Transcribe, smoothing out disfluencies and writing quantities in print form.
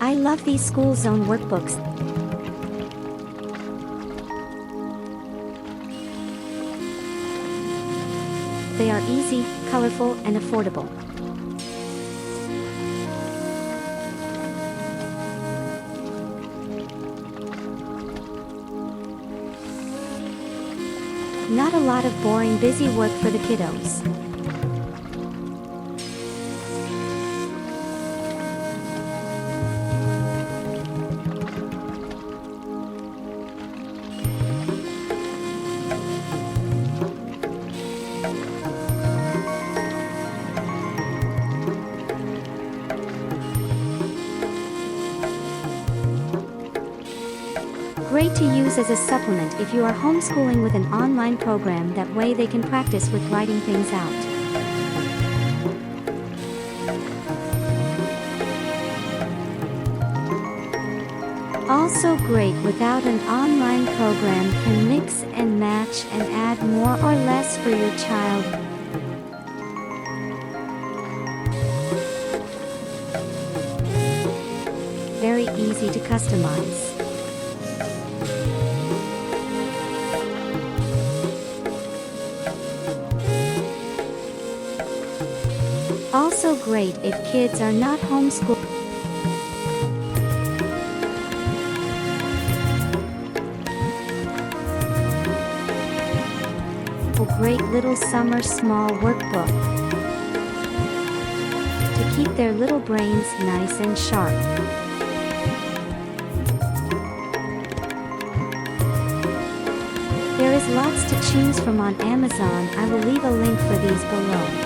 I love these school zone workbooks. They are easy, colorful, and affordable. Not a lot of boring, busy work for the kiddos. Great to use as a supplement if you are homeschooling with an online program. That way they can practice with writing things out. Also great without an online program, can mix and match and add more or less for your child. Very easy to customize. Also great if kids are not homeschooled. A great little summer small workbook to keep their little brains nice and sharp. There is lots to choose from on Amazon. I will leave a link for these below.